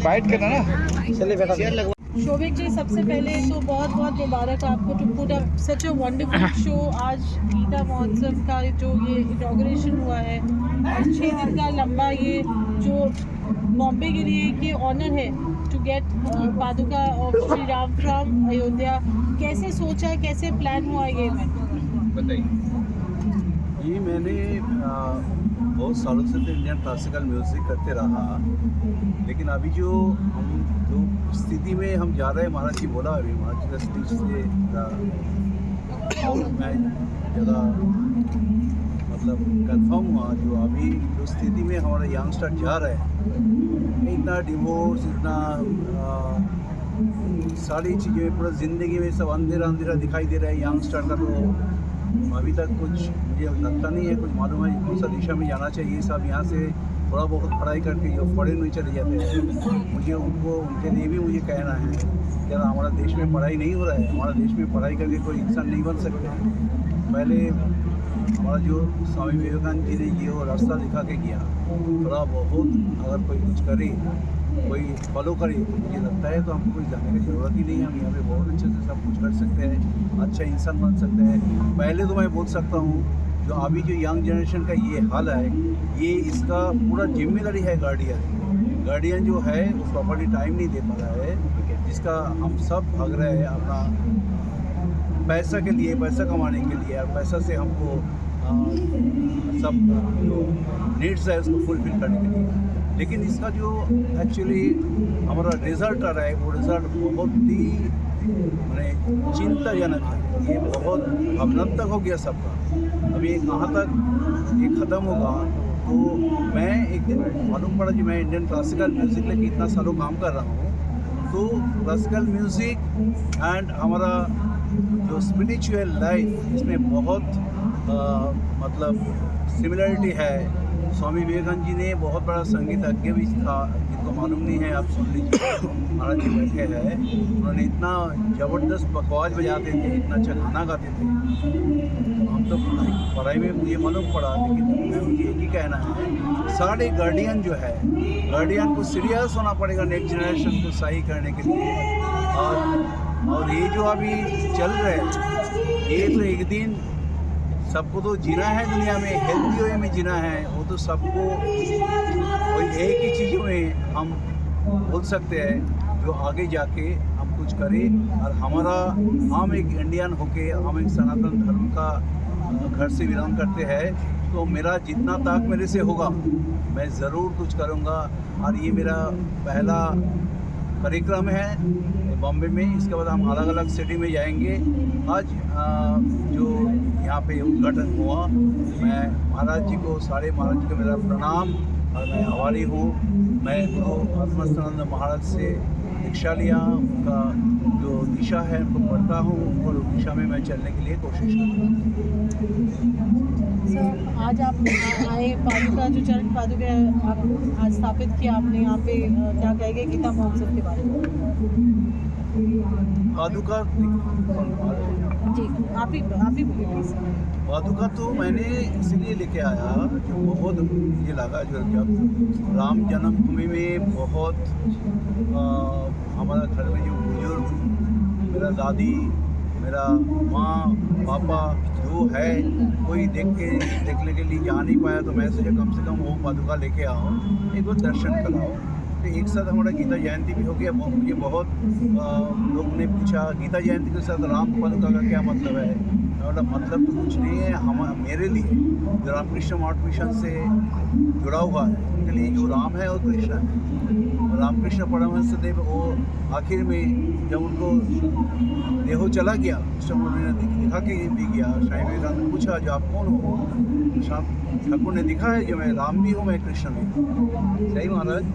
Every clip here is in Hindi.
बाइट करना ना, चलिए बेटा। शोभिक जी, सबसे पहले तो बहुत बहुत मुबारक आपको to put up such a wonderful show. आज गीता महोत्सव का जो ये इनॉग्रेशन हुआ है, 6 दिन का लंबा ये जो बॉम्बे के लिए कि ऑनर है टू गेट पादुका ऑफ श्री राम फ्रॉम अयोध्या। कैसे सोचा, कैसे प्लान हुआ ये इवेंट बताइए। ये मैंने बहुत सालों से तो इंडियन क्लासिकल म्यूज़िक करते रहा, लेकिन अभी जो स्थिति में हम जा रहे हैं, महाराज जी बोला अभी, महाराज जी का स्पीच से मैं ज़्यादा मतलब कंफर्म हुआ। जो अभी जो स्थिति में हमारे यंगस्टर जा रहे हैं, इतना डिवोर्स, इतना सारी चीज़ें, पूरा ज़िंदगी में सब अंधेरा अंधेरा दिखाई दे रहा है यंगस्टर का। तो अभी तक कुछ मुझे लगता नहीं है, कुछ मालूम है कौन सा दिशा में जाना चाहिए। सब यहाँ से थोड़ा बहुत पढ़ाई करके जो फॉरेन में चले जाते हैं, मुझे उनके लिए भी मुझे कहना है कि हमारा देश में पढ़ाई नहीं हो रहा है। हमारा देश में पढ़ाई करके कोई इंसान नहीं बन सकता। पहले हमारा जो स्वामी विवेकानंद जी ने ये रास्ता दिखा के गया, थोड़ा बहुत अगर कोई कुछ करे, कोई फॉलो करे, तो मुझे लगता है तो हमको कुछ जाने की ज़रूरत ही नहीं है। हम यहाँ पे बहुत अच्छे से सब कुछ कर सकते हैं, अच्छा इंसान बन सकते हैं। पहले तो मैं बोल सकता हूँ, जो अभी जो यंग जनरेशन का ये हाल है, ये इसका पूरा जिम्मेदारी है गार्डियन जो है वो प्रॉपर्ली टाइम नहीं दे पा रहा है, जिसका हम सब भाग रहे हैं अपना पैसा के लिए, पैसा कमाने के लिए। और पैसा से हमको सब जो नीड्स है उसको फुलफिल करने के लिए। लेकिन इसका जो एक्चुअली हमारा रिज़ल्ट आ रहा है, वो रिज़ल्ट बहुत ही मैंने चिंताजनक है। ये बहुत भावनात्मक हो गया सबका। अभी कहाँ तक ये ख़त्म होगा, तो मैं एक दिन मालूम पड़ा कि मैं इंडियन क्लासिकल म्यूज़िक लेके इतना सालों काम कर रहा हूँ, तो क्लासिकल म्यूज़िक एंड हमारा जो स्पिरिचुअल लाइफ, इसमें बहुत मतलब सिमिलरिटी है। स्वामी विवेकानंद जी ने बहुत बड़ा संगीतज्ञ भी था, जिनको मालूम नहीं है, आप सुन लीजिए। महाराज जी बैठे हैं, उन्होंने इतना ज़बरदस्त बकवास बजाते थे, इतना अच्छा गाना गाते थे। हम तो पढ़ाई में मुझे मालूम पड़ा, लेकिन मुझे एक ही कहना है, सारे गार्डियन जो है, गार्डियन को सीरियस होना पड़ेगा नेक्स्ट जनरेशन को सही करने के लिए। और ये जो अभी चल रहा है, ये तो एक दिन सबको तो जीना है दुनिया में, हेल्थी वे में जीना है। वो तो सबको कोई एक ही चीज़ों में हम बोल सकते हैं, जो आगे जाके हम कुछ करें। और हम एक इंडियन होके, हम एक सनातन धर्म का घर से बिलोंग करते हैं, तो मेरा जितना ताक मेरे से होगा मैं ज़रूर कुछ करूँगा। और ये मेरा पहला कार्यक्रम है बॉम्बे में। इसके बाद हम अलग अलग सिटी में जाएंगे। आज जो यहाँ पे उद्घाटन हुआ, मैं महाराज जी को, सारे महाराज जी को मेरा प्रणाम, और मैं आभारी हूँ। मैं गुरु आत्मानंद महाराज से दीक्षा लिया, उनका जो दिशा है उनको पढ़ता हूँ, और उस दिशा में मैं चलने के लिए कोशिश करूँगा। सर, आज आप आए, पादुका जो चरण पादुका आप आज स्थापित किया आपने यहाँ पे, क्या कहेंगे गीता महोत्सव के बारे में? पादुका जी, आप ही बोलिए प्लीज़। पादुका तो मैंने इसलिए लेके आया, जो बहुत मुझे लगा, जो जब राम जन्मभूमि में बहुत हमारा घर में जो बुजुर्ग, मेरा दादी, मेरा माँ, पापा जो है, कोई देखने के लिए जा नहीं पाया, तो मैं सोचा कम से कम वो पादुका लेके आओ, एक बार दर्शन कराओ। तो एक साथ हमारा गीता जयंती भी हो गया। मुझे बहुत लोग ने पूछा गीता जयंती के साथ राम पादुका का क्या मतलब है। हमारा मतलब तो कुछ नहीं है, मेरे लिए जो रामकृष्ण मठ मिशन से जुड़ा हुआ है, उनके लिए जो राम है वो कृष्ण है। रामकृष्ण परमहंस देव, वो आखिर में जब उनको देहो चला गया, उस समय उन्होंने दिखा के भी गया। स्वामी विवेकानंद ने पूछा, जो आप कौन हो? ठाकुर ने दिखा है कि मैं राम भी हूँ, मैं कृष्ण भी हूँ। सही महाराज,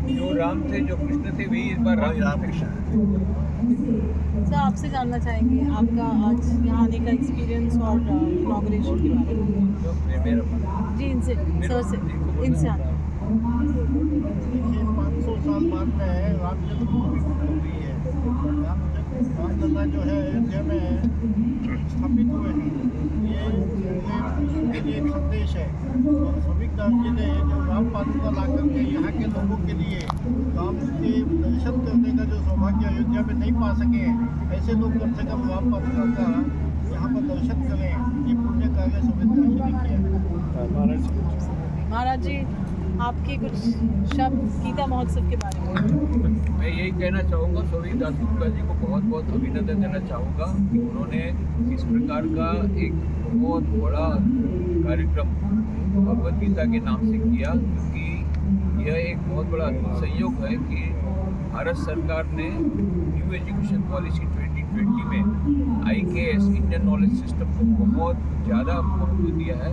जो राम थे, जो कृष्ण थे, वही इस बार राम कृष्ण है। सर, आपसे जानना चाहेंगे आपका आज यहाँ आने का एक्सपीरियंस और इनॉग्रेशन के बारे में। जी, इनसे सर से इनसे आना। 500 साल बाद में है, राम जन्मभूमि हुई है। महाराज जो है अयोध्या में स्थापित हुए हैं, ये विश्व के लिए एक संदेश है। और सोविकदास जी ने जो राम पादुका ला करके यहाँ के लोगों के लिए राम के दर्शन करने का जो सौभाग्य अयोध्या में नहीं पा सके, ऐसे लोग कम से कम राम पादुका का यहाँ पर दर्शन करें, ये पुण्य कार्य सोविकदास जी ने किया। महाराज जी, आपके कुछ शब्द गीता महोत्सव के बारे में। मैं यही कहना चाहूँगा, सोविकदास गुप्ता जी को बहुत बहुत अभिनंदन देना चाहूँगा कि उन्होंने इस प्रकार का एक बहुत बड़ा कार्यक्रम भगवद गीता के नाम से किया, क्योंकि यह एक बहुत बड़ा संयोग है कि भारत सरकार ने न्यू एजुकेशन पॉलिसी 2020 में IKS इंडियन नॉलेज सिस्टम को बहुत ज़्यादा महत्व दिया है,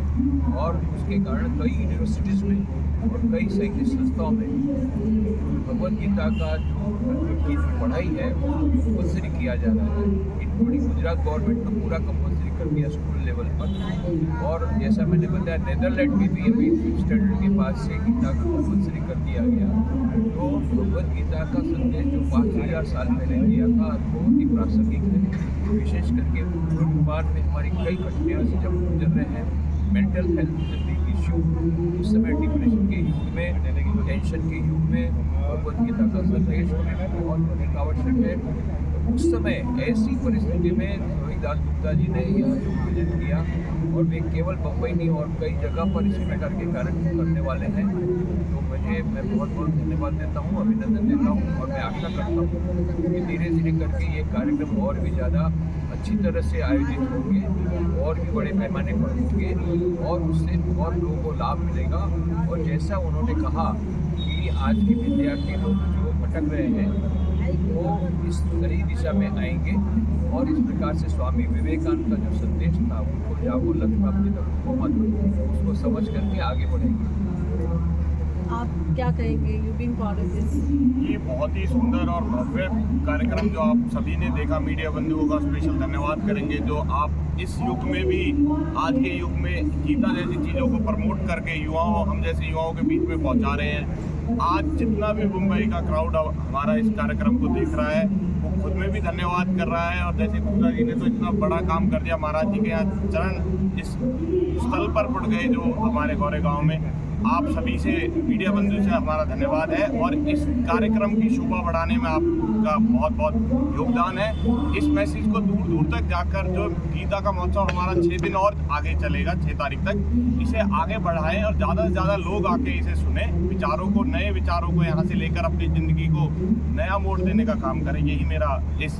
और उसके कारण कई यूनिवर्सिटीज़ में और कई शैक्षिक संस्थाओं में भगवद गीता का जो पढ़ाई है वो कंपल्सरी किया जा रहा है। इंक्लूडिंग गुजरात गवर्नमेंट ने पूरा कंपल्सरी कर दिया स्कूल लेवल पर, और जैसा मैंने बताया नेदरलैंड में भी अभी 5th स्टैंडर्ड के बाद से गीता को कंपल्सरी कर दिया गया। तो भगवद गीता का संदेश जो 5000 साल पहले दिया था बहुत ही प्रासंगिक है, विशेष करके वर्तमान में हमारी कई कठिनाइयों से जब गुजर रहे हैं, मेंटल हेल्थ इश्यू, उस समय डिप्रेशन के युग में, टेंशन के युग में भगवद गीता का संदेश बहुत अधिक आवश्यक है। उस समय ऐसी परिस्थिति में सोविकदास गुप्ता जी ने यह जो प्रेजेंट किया, और वे केवल बम्बई नहीं और कई जगह पर इस प्रकार के कार्यक्रम करने वाले हैं, तो मैं बहुत बहुत धन्यवाद देता हूँ, अभिनंदन देता हूँ। और मैं आशा करता हूँ कि धीरे धीरे करके ये कार्यक्रम और भी ज़्यादा अच्छी तरह से आयोजित होंगे और भी बड़े पैमाने पर होंगे, और उससे बहुत लोगों को लाभ मिलेगा। और जैसा उन्होंने कहा कि आज के विद्यार्थी लोग जो भटक रहे हैं वो इस सही दिशा में आएंगे, और इस प्रकार से स्वामी विवेकानंद का जो संदेश था उनको जागो लक्ष्य प्राप्ति तक को मत उसको समझ करके आगे बढ़ेंगे। आप क्या कहेंगे, you being part of this? ये बहुत ही सुंदर और भव्य कार्यक्रम जो आप सभी ने देखा, मीडिया बंधुओं का स्पेशल धन्यवाद करेंगे, जो आप इस युग में भी, आज के युग में गीता जैसी चीज़ों को प्रमोट करके युवाओं, हम जैसे युवाओं के बीच में पहुंचा रहे हैं। आज जितना भी मुंबई का क्राउड हमारा इस कार्यक्रम को देख रहा है वो खुद में भी धन्यवाद कर रहा है। और जैसे गुप्ता जी ने तो इतना बड़ा काम कर दिया, महाराज जी के यहाँ चरण इस स्थल पर पड़ गए जो हमारे गौरे गाँव में। आप सभी से, मीडिया बंधु से हमारा धन्यवाद है, और इस कार्यक्रम की शोभा बढ़ाने में आपका बहुत बहुत योगदान है। इस मैसेज को दूर दूर तक जाकर, जो गीता का महोत्सव हमारा 6 दिन और आगे चलेगा, 6 तारीख तक, इसे आगे बढ़ाएं और ज़्यादा से ज़्यादा लोग आके इसे सुने, विचारों को, नए विचारों को यहाँ से लेकर अपनी ज़िंदगी को नया मोड़ देने का काम करें। यही मेरा इस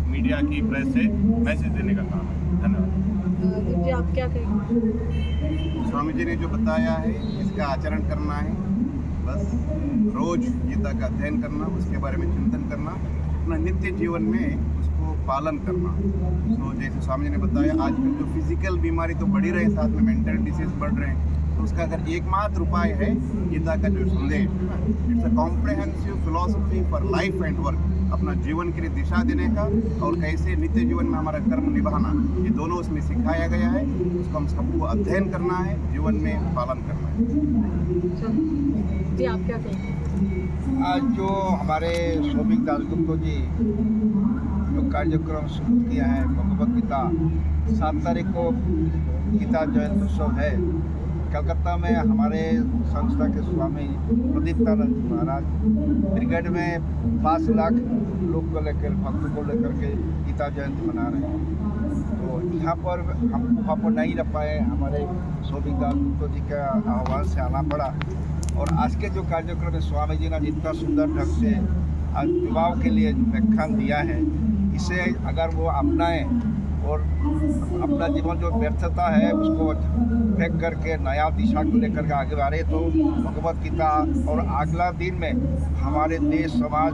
मीडिया की प्रेस से मैसेज देने का काम है। धन्यवाद। जी, आप क्या कहेंगे? स्वामी जी ने जो बताया है इसका आचरण करना है, बस रोज गीता का अध्ययन करना, उसके बारे में चिंतन करना, अपना नित्य जीवन में उसको पालन करना। तो जैसे स्वामी जी ने बताया, आजकल जो फिजिकल बीमारी तो बढ़ ही रहे, साथ में मेंटल डिसीज बढ़ रहे हैं, तो उसका अगर एकमात्र उपाय है गीता का जो संदेश, it's a comprehensive philosophy for life and work, अपना जीवन के लिए दिशा देने का और कैसे नित्य जीवन में हमारा कर्म निभाना, ये दोनों उसमें सिखाया गया है। उसको हम सबको अध्ययन करना है, जीवन में पालन करना है। जी, आप क्या कहेंगे? आज जो हमारे सोविकदास गुप्ता जी जो कार्यक्रम शुरू किया है, भगवद गीता 7 तारीख को गीता जयंती उत्सव है। कलकत्ता में हमारे संस्था के स्वामी प्रदीप्तानंद महाराज ब्रिगेड में 5 लाख लोग को लेकर, भक्तों को लेकर के गीता जयंती मना रहे हैं। तो यहाँ पर हम वहाँ पर नहीं रह पाए, हमारे सोविकदास गुप्ता जी के आह्वान से आना पड़ा। और आज के जो कार्यक्रम में स्वामी जी ने जितना सुंदर ढंग से आज युवाओं के लिए व्याख्यान दिया है, इसे अगर वो अपनाएं और अपना जीवन जो व्यर्थता है उसको फेंक करके नया दिशा को लेकर के आगे बढ़े, तो भगवद गीता और अगला दिन में हमारे देश, समाज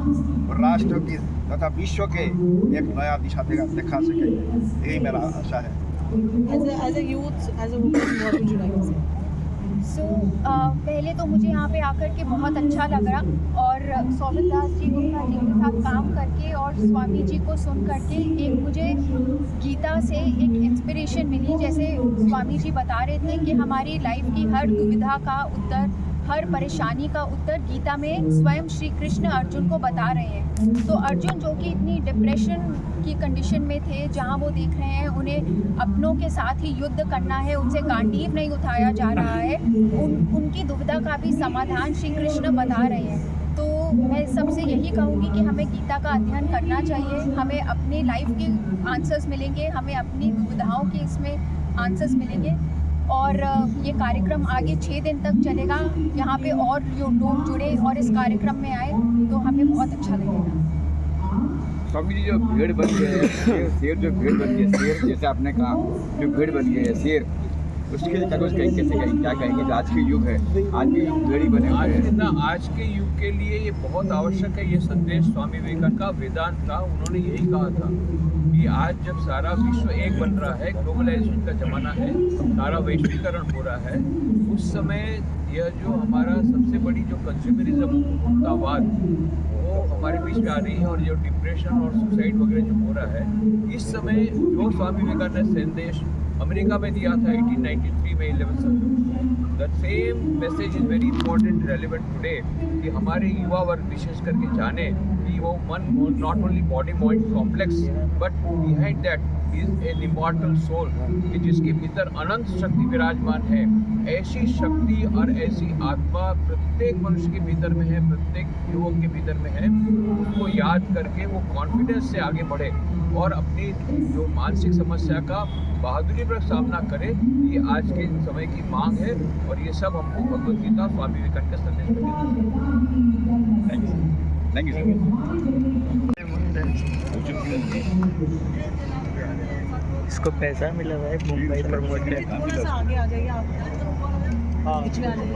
और राष्ट्र की तथा विश्व के एक नया दिशा दिखा सकेंगे, यही मेरा आशा है। As a youth, as a woman, what would you like to say? पहले तो मुझे यहाँ पे आकर के बहुत अच्छा लगा, और सोविकदास जी गुप्ता जी के साथ काम करके और स्वामी जी को सुन करके एक मुझे गीता से एक इंस्पिरेशन मिली। जैसे स्वामी जी बता रहे थे कि हमारी लाइफ की हर दुविधा का उत्तर हर परेशानी का उत्तर गीता में स्वयं श्री कृष्ण अर्जुन को बता रहे हैं। तो अर्जुन जो कि इतनी डिप्रेशन की कंडीशन में थे, जहाँ वो देख रहे हैं उन्हें अपनों के साथ ही युद्ध करना है, उनसे गांडीव नहीं उठाया जा रहा है, उनकी दुविधा का भी समाधान श्री कृष्ण बता रहे हैं। तो मैं सबसे यही कहूँगी कि हमें गीता का अध्ययन करना चाहिए, हमें अपनी लाइफ के आंसर्स मिलेंगे, हमें अपनी दुविधाओं के इसमें आंसर्स मिलेंगे। और ये कार्यक्रम आगे 6 दिन तक चलेगा। यहाँ पे और लोग जुड़े और इस कार्यक्रम में आए तो हमें बहुत अच्छा लगेगा। स्वामी जी, जो भीड़ बन गए है, शेर जो भीड़ बन गई है, शेर जैसे आपने कहा जो भीड़ बन गई है शेर, उसके लिए क्या कुछ कैसे कहेंगे, क्या कहेंगे? जो आज के युग है, आज के युग भेड़ी बने हुए हैं। आज के युग के लिए ये बहुत आवश्यक है। ये संदेश स्वामी विवेकानंद का वेदांत था। उन्होंने यही कहा था कि आज जब सारा विश्व एक बन रहा है, ग्लोबलाइजेशन का ज़माना है, सारा वैश्वीकरण हो रहा है, उस समय यह जो हमारा सबसे बड़ी जो कंज्यूमरिज्म उपभोक्तावाद वो हमारे बीच में आ रही है, और जो डिप्रेशन और सुसाइड वगैरह जो हो रहा है, इस समय जो स्वामी विवेकानंद ने संदेश अमेरिका में दिया था 1893 में 11 सितंबर, the same message is very important relevant today कि हमारे युवा वर्ग विशेष करके जाने कि वो मन not only body mind complex but behind that is an immortal soul, कि जिसके भीतर अनंत शक्ति विराजमान है। ऐसी शक्ति और ऐसी आत्मा प्रत्येक मनुष्य के भीतर में है, प्रत्येक युवक के भीतर में है। उसको याद करके वो कॉन्फिडेंस से आगे बढ़े और अपनी जो मानसिक समस्या का बहादुरी पर सामना करे। ये आज के समय की मांग है और ये सब हमको भगवद गीता स्वामी विवेकानंद के संदेश में देते हैं। थैंक यू इसको पैसा मिला हुआ है मुंबई प्रमोटर। थोड़ा सा आगे आ जाइए आप। बीच में आ जाइए।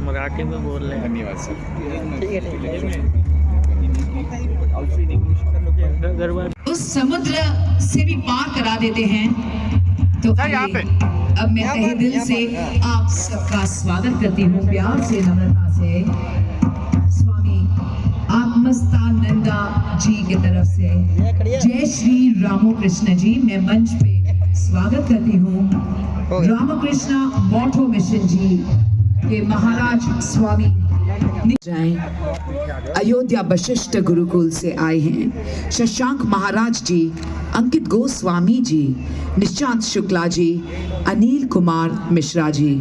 मराठी में बोल रहे हैं। धन्यवाद सर। उस समुद्र से भी पार करा देते हैं। तो अब मैं तहे दिल से आप सबका स्वागत करती हूँ, प्यार से, नम्रता से, स्वामी आत्मस्थानंदा जी की तरफ से। जय श्री रामकृष्ण जी। मैं मंच पे स्वागत करती हूँ रामकृष्ण मोटो मिशन जी के महाराज स्वामी जाएं। अयोध्या वशिष्ठ गुरुकुल से आए हैं शशांक महाराज जी, अंकित गोस्वामी जी, निशांत शुक्ला जी, अनिल कुमार मिश्रा जी।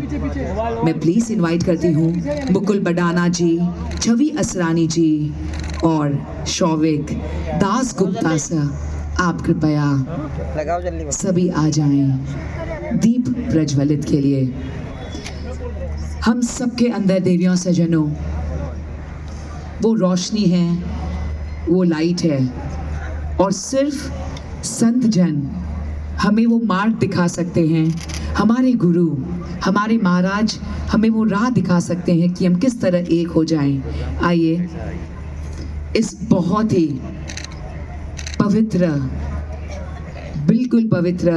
मैं प्लीज इनवाइट करती हूँ मुकुल बडाना जी, छवि असरानी जी और शौविक दास गुप्ता सर। आप कृपया सभी आ जाएं दीप प्रज्वलित के लिए। हम सबके अंदर देवियों सजनों वो रोशनी है, वो लाइट है, और सिर्फ संत जन हमें वो मार्ग दिखा सकते हैं। हमारे गुरु, हमारे महाराज हमें वो राह दिखा सकते हैं कि हम किस तरह एक हो जाएं। आइए इस बहुत ही पवित्र, बिल्कुल पवित्र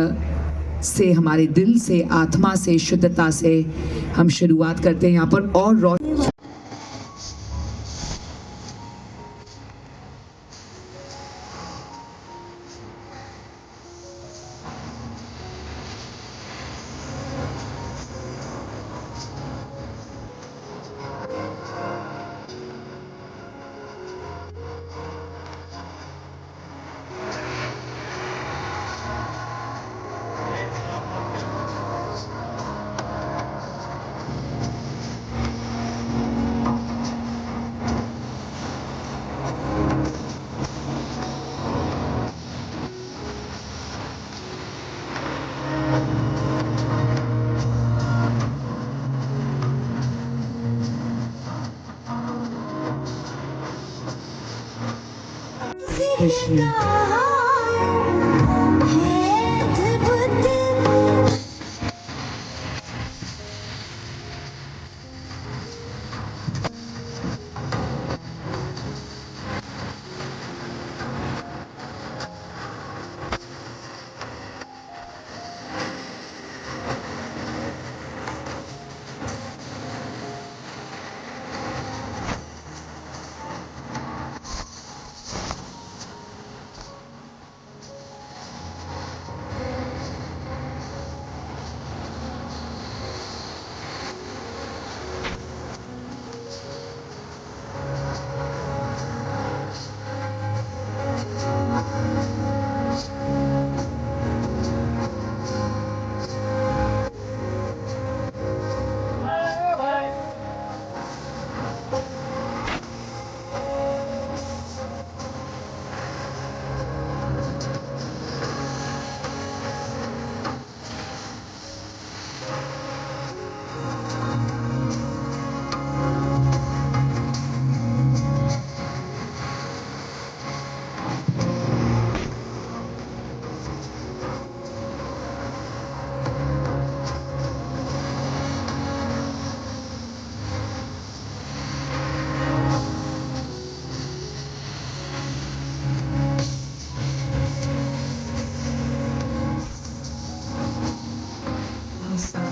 से, हमारे दिल से, आत्मा से, शुद्धता से हम शुरुआत करते हैं यहाँ पर। और कृष्ण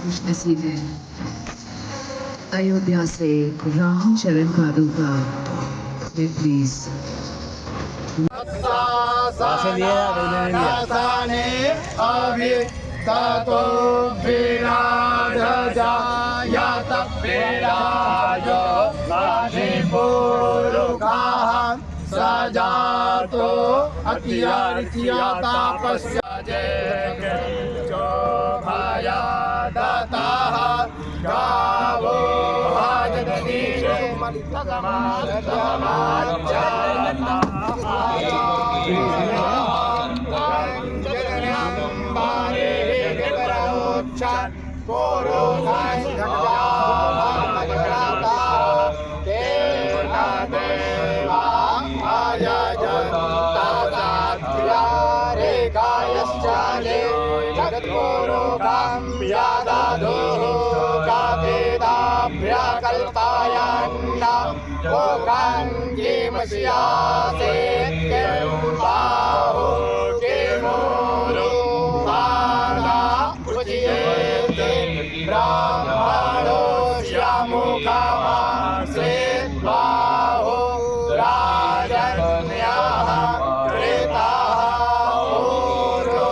खुश नसीब है। अयोध्या से रामचरण पादुका प्लीज। ततो विराजजा यात विराज आदिपुरुषाः सजातो अत्यार्त्या तापस्या भया दताः गावो हजतीशे कल्पायन्ना